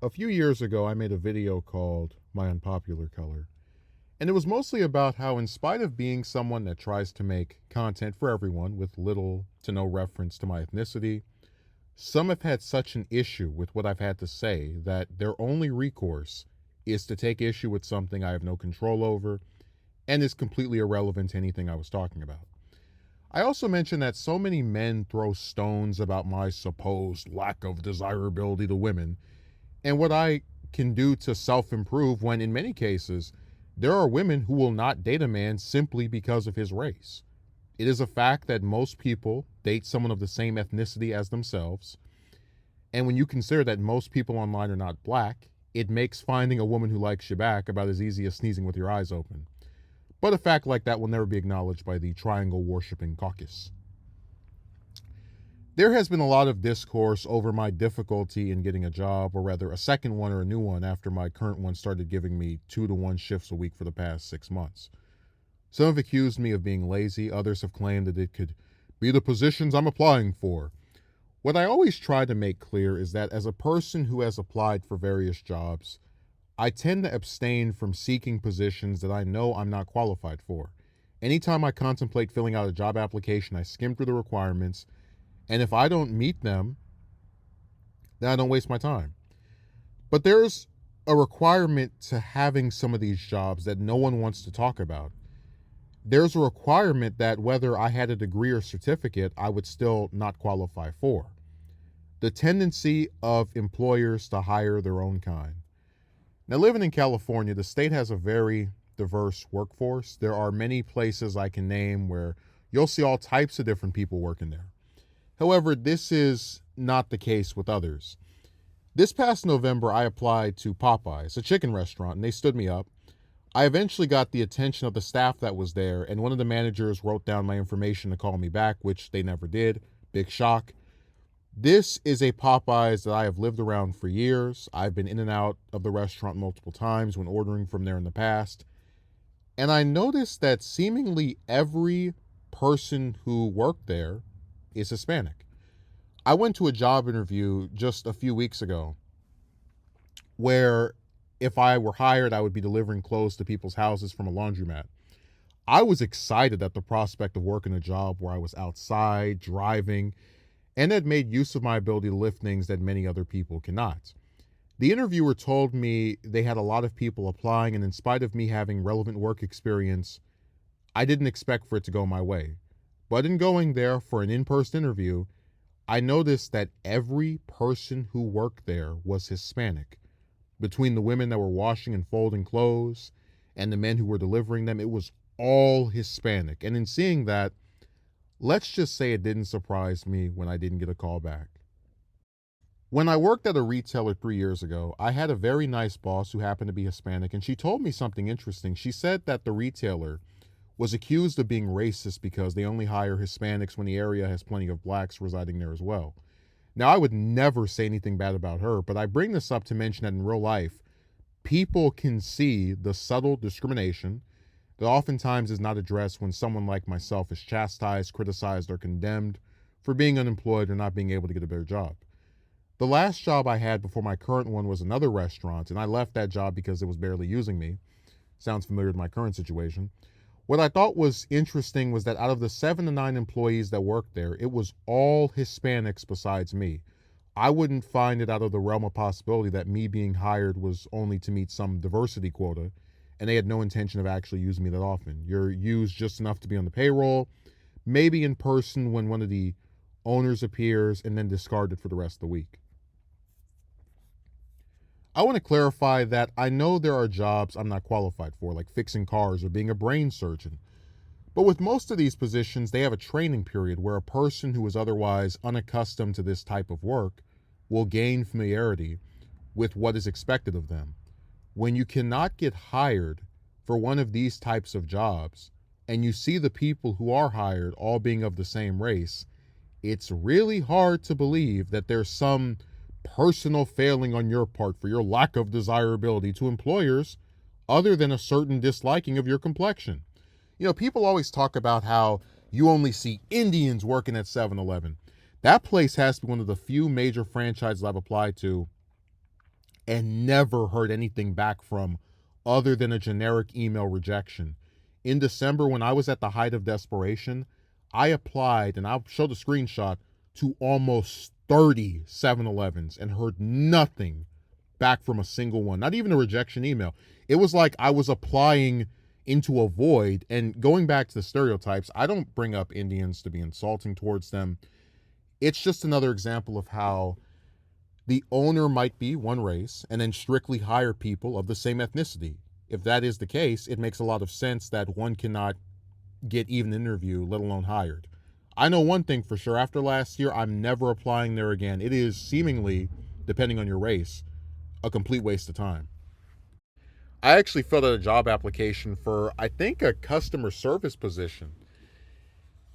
A few years ago, I made a video called My Unpopular Color, and it was mostly about how, in spite of being someone that tries to make content for everyone with little to no reference to my ethnicity, some have had such an issue with what I've had to say that their only recourse is to take issue with something I have no control over and is completely irrelevant to anything I was talking about. I also mentioned that so many men throw stones about my supposed lack of desirability to women and what I can do to self improve when, in many cases, there are women who will not date a man simply because of his race. It is a fact that most people date someone of the same ethnicity as themselves, and when you consider that most people online are not black, it makes finding a woman who likes you back about as easy as sneezing with your eyes open. But a fact like that will never be acknowledged by the triangle worshipping caucus. There has been a lot of discourse over my difficulty in getting a job, or rather a second one or a new one, after my current one started giving me 2-to-1 shifts a week for the past 6 months. Some have accused me of being lazy, others have claimed that it could be the positions I'm applying for. What I always try to make clear is that as a person who has applied for various jobs, I tend to abstain from seeking positions that I know I'm not qualified for. Anytime I contemplate filling out a job application, I skim through the requirements, and if I don't meet them, then I don't waste my time. But there's a requirement to having some of these jobs that no one wants to talk about. There's a requirement that whether I had a degree or certificate, I would still not qualify for. The tendency of employers to hire their own kind. Now, living in California, the state has a very diverse workforce. There are many places I can name where you'll see all types of different people working there. However, this is not the case with others. This past November, I applied to Popeyes, a chicken restaurant, and they stood me up. I eventually got the attention of the staff that was there, and one of the managers wrote down my information to call me back, which they never did. Big shock. This is a Popeyes that I have lived around for years. I've been in and out of the restaurant multiple times when ordering from there in the past. And I noticed that seemingly every person who worked there is Hispanic. I went to a job interview just a few weeks ago where if I were hired, I would be delivering clothes to people's houses from a laundromat. I was excited at the prospect of working a job where I was outside, driving, and had made use of my ability to lift things that many other people cannot. The interviewer told me they had a lot of people applying, and in spite of me having relevant work experience, I didn't expect for it to go my way. But in going there for an in-person interview, I noticed that every person who worked there was Hispanic. Between the women that were washing and folding clothes and the men who were delivering them, it was all Hispanic. And in seeing that, let's just say it didn't surprise me when I didn't get a call back. When I worked at a retailer 3 years ago, I had a very nice boss who happened to be Hispanic, and she told me something interesting. She said that the retailer was accused of being racist because they only hire Hispanics when the area has plenty of blacks residing there as well. Now, I would never say anything bad about her, but I bring this up to mention that in real life, people can see the subtle discrimination that oftentimes is not addressed when someone like myself is chastised, criticized, or condemned for being unemployed or not being able to get a better job. The last job I had before my current one was another restaurant, and I left that job because it was barely using me. Sounds familiar with my current situation. What I thought was interesting was that out of the 7 to 9 employees that worked there, it was all Hispanics besides me. I wouldn't find it out of the realm of possibility that me being hired was only to meet some diversity quota, and they had no intention of actually using me that often. You're used just enough to be on the payroll, maybe in person when one of the owners appears, and then discarded for the rest of the week. I want to clarify that I know there are jobs I'm not qualified for, like fixing cars or being a brain surgeon. But with most of these positions, they have a training period where a person who is otherwise unaccustomed to this type of work will gain familiarity with what is expected of them. When you cannot get hired for one of these types of jobs, and you see the people who are hired all being of the same race, it's really hard to believe that there's some personal failing on your part for your lack of desirability to employers other than a certain disliking of your complexion. You know, people always talk about how you only see Indians working at 7-Eleven. That place has to be one of the few major franchises I've applied to, and never heard anything back from other than a generic email rejection. In December, when I was at the height of desperation, I applied, and I'll show the screenshot, to almost 30 7-Elevens and heard nothing back from a single one, not even a rejection email. It was like I was applying into a void. And going back to the stereotypes, I don't bring up Indians to be insulting towards them. It's just another example of how the owner might be one race and then strictly hire people of the same ethnicity. If that is the case, it makes a lot of sense that one cannot get even an interview, let alone hired. I know one thing for sure. After last year, I'm never applying there again. It is seemingly, depending on your race, a complete waste of time. I actually filled out a job application for, I think, a customer service position.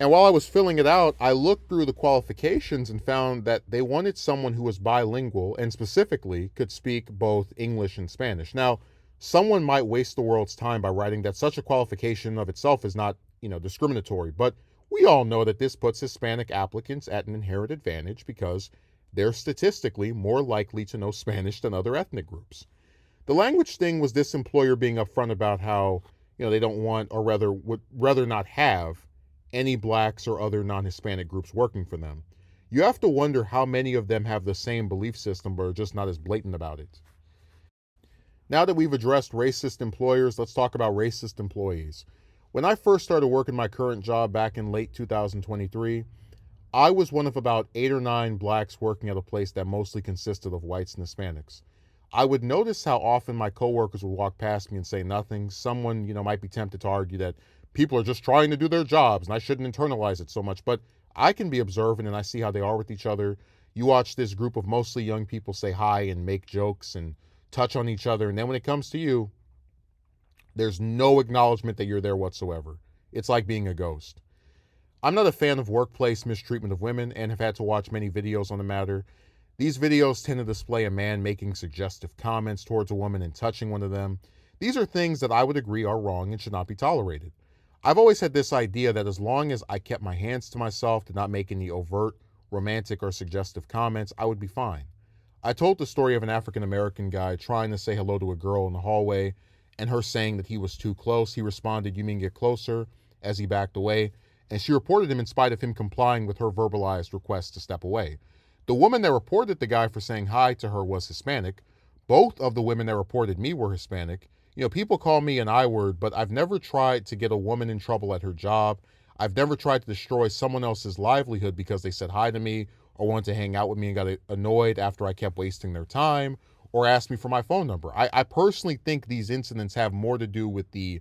And while I was filling it out, I looked through the qualifications and found that they wanted someone who was bilingual and specifically could speak both English and Spanish. Now, someone might waste the world's time by writing that such a qualification of itself is not, discriminatory, but we all know that this puts Hispanic applicants at an inherent advantage because they're statistically more likely to know Spanish than other ethnic groups. The language thing was this employer being upfront about how, they don't want, or rather would rather not have, any blacks or other non-Hispanic groups working for them. You have to wonder how many of them have the same belief system but are just not as blatant about it. Now that we've addressed racist employers, let's talk about racist employees. When I first started working my current job back in late 2023, I was one of about 8 or 9 blacks working at a place that mostly consisted of whites and Hispanics. I would notice how often my coworkers would walk past me and say nothing. Someone, might be tempted to argue that people are just trying to do their jobs and I shouldn't internalize it so much, but I can be observant and I see how they are with each other. You watch this group of mostly young people say hi and make jokes and touch on each other, and then when it comes to you, there's no acknowledgement that you're there whatsoever. It's like being a ghost. I'm not a fan of workplace mistreatment of women and have had to watch many videos on the matter. These videos tend to display a man making suggestive comments towards a woman and touching one of them. These are things that I would agree are wrong and should not be tolerated. I've always had this idea that as long as I kept my hands to myself, did not make any overt, romantic, or suggestive comments, I would be fine. I told the story of an African American guy trying to say hello to a girl in the hallway and her saying that he was too close. He responded, "You mean get closer?" as he backed away, and she reported him in spite of him complying with her verbalized request to step away. The woman that reported the guy for saying hi to her was Hispanic. Both of the women that reported me were Hispanic. People call me an I-word, but I've never tried to get a woman in trouble at her job. I've never tried to destroy someone else's livelihood because they said hi to me or wanted to hang out with me and got annoyed after I kept wasting their time or asked me for my phone number. I personally think these incidents have more to do with the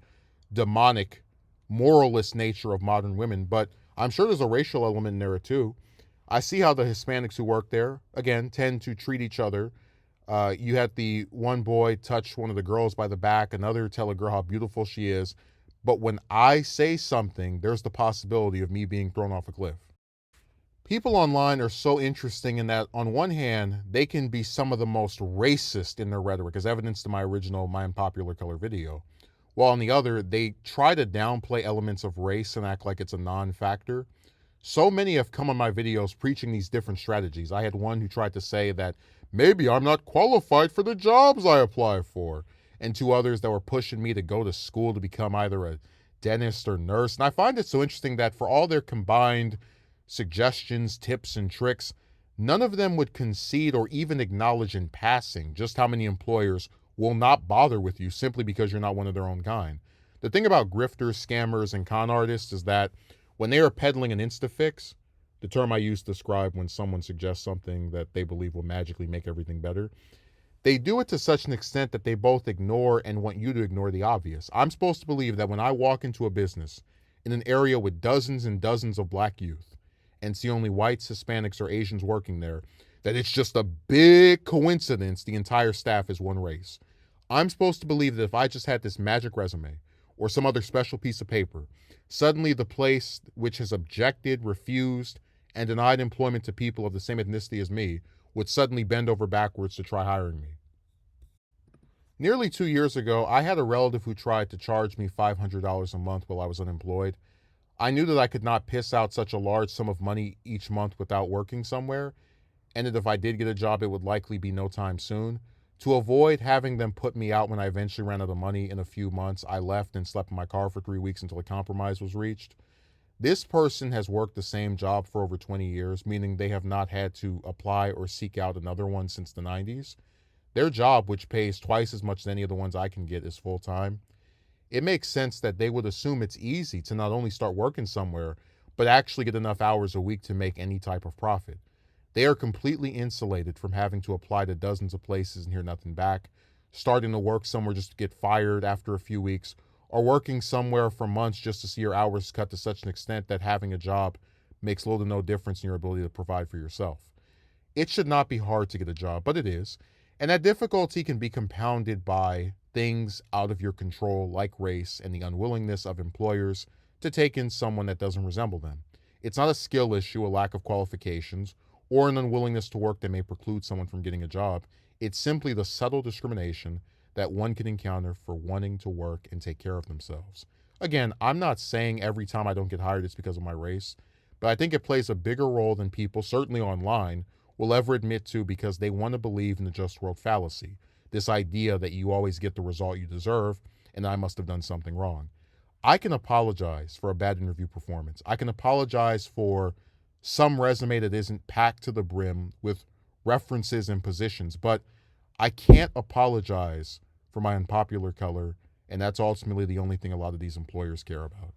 demonic, moralist nature of modern women, but I'm sure there's a racial element in there too. I see how the Hispanics who work there, again, tend to treat each other. You had the one boy touch one of the girls by the back, another tell a girl how beautiful she is. But when I say something, there's the possibility of me being thrown off a cliff. People online are so interesting in that, on one hand, they can be some of the most racist in their rhetoric, as evidenced in my original My Unpopular Color video. While on the other, they try to downplay elements of race and act like it's a non-factor. So many have come on my videos preaching these different strategies. I had one who tried to say that maybe I'm not qualified for the jobs I apply for, and 2 others that were pushing me to go to school to become either a dentist or nurse. And I find it so interesting that for all their combined suggestions, tips, and tricks, none of them would concede or even acknowledge in passing just how many employers will not bother with you simply because you're not one of their own kind. The thing about grifters, scammers, and con artists is that when they are peddling an insta-fix, the term I use to describe when someone suggests something that they believe will magically make everything better, they do it to such an extent that they both ignore and want you to ignore the obvious. I'm supposed to believe that when I walk into a business in an area with dozens and dozens of black youth and see only whites, Hispanics, or Asians working there, that it's just a big coincidence the entire staff is one race. I'm supposed to believe that if I just had this magic resume or some other special piece of paper, suddenly the place which has objected, refused, and denied employment to people of the same ethnicity as me would suddenly bend over backwards to try hiring me. Nearly 2 years ago, I had a relative who tried to charge me $500 a month while I was unemployed. I knew that I could not piss out such a large sum of money each month without working somewhere, and that if I did get a job, it would likely be no time soon. To avoid having them put me out when I eventually ran out of money in a few months, I left and slept in my car for 3 weeks until a compromise was reached. This person has worked the same job for over 20 years, meaning they have not had to apply or seek out another one since the 90s. Their job, which pays twice as much as any of the ones I can get, is full time. It makes sense that they would assume it's easy to not only start working somewhere, but actually get enough hours a week to make any type of profit. They are completely insulated from having to apply to dozens of places and hear nothing back, starting to work somewhere just to get fired after a few weeks, or working somewhere for months just to see your hours cut to such an extent that having a job makes little to no difference in your ability to provide for yourself. It should not be hard to get a job, but it is. And that difficulty can be compounded by things out of your control, like race and the unwillingness of employers to take in someone that doesn't resemble them. It's not a skill issue, a lack of qualifications, or an unwillingness to work that may preclude someone from getting a job. It's simply the subtle discrimination that one can encounter for wanting to work and take care of themselves. Again, I'm not saying every time I don't get hired it's because of my race, but I think it plays a bigger role than people, certainly online, will ever admit to because they want to believe in the just world fallacy, this idea that you always get the result you deserve and I must have done something wrong. I can apologize for a bad interview performance. I can apologize for some resume that isn't packed to the brim with references and positions, but I can't apologize for my unpopular color, and that's ultimately the only thing a lot of these employers care about.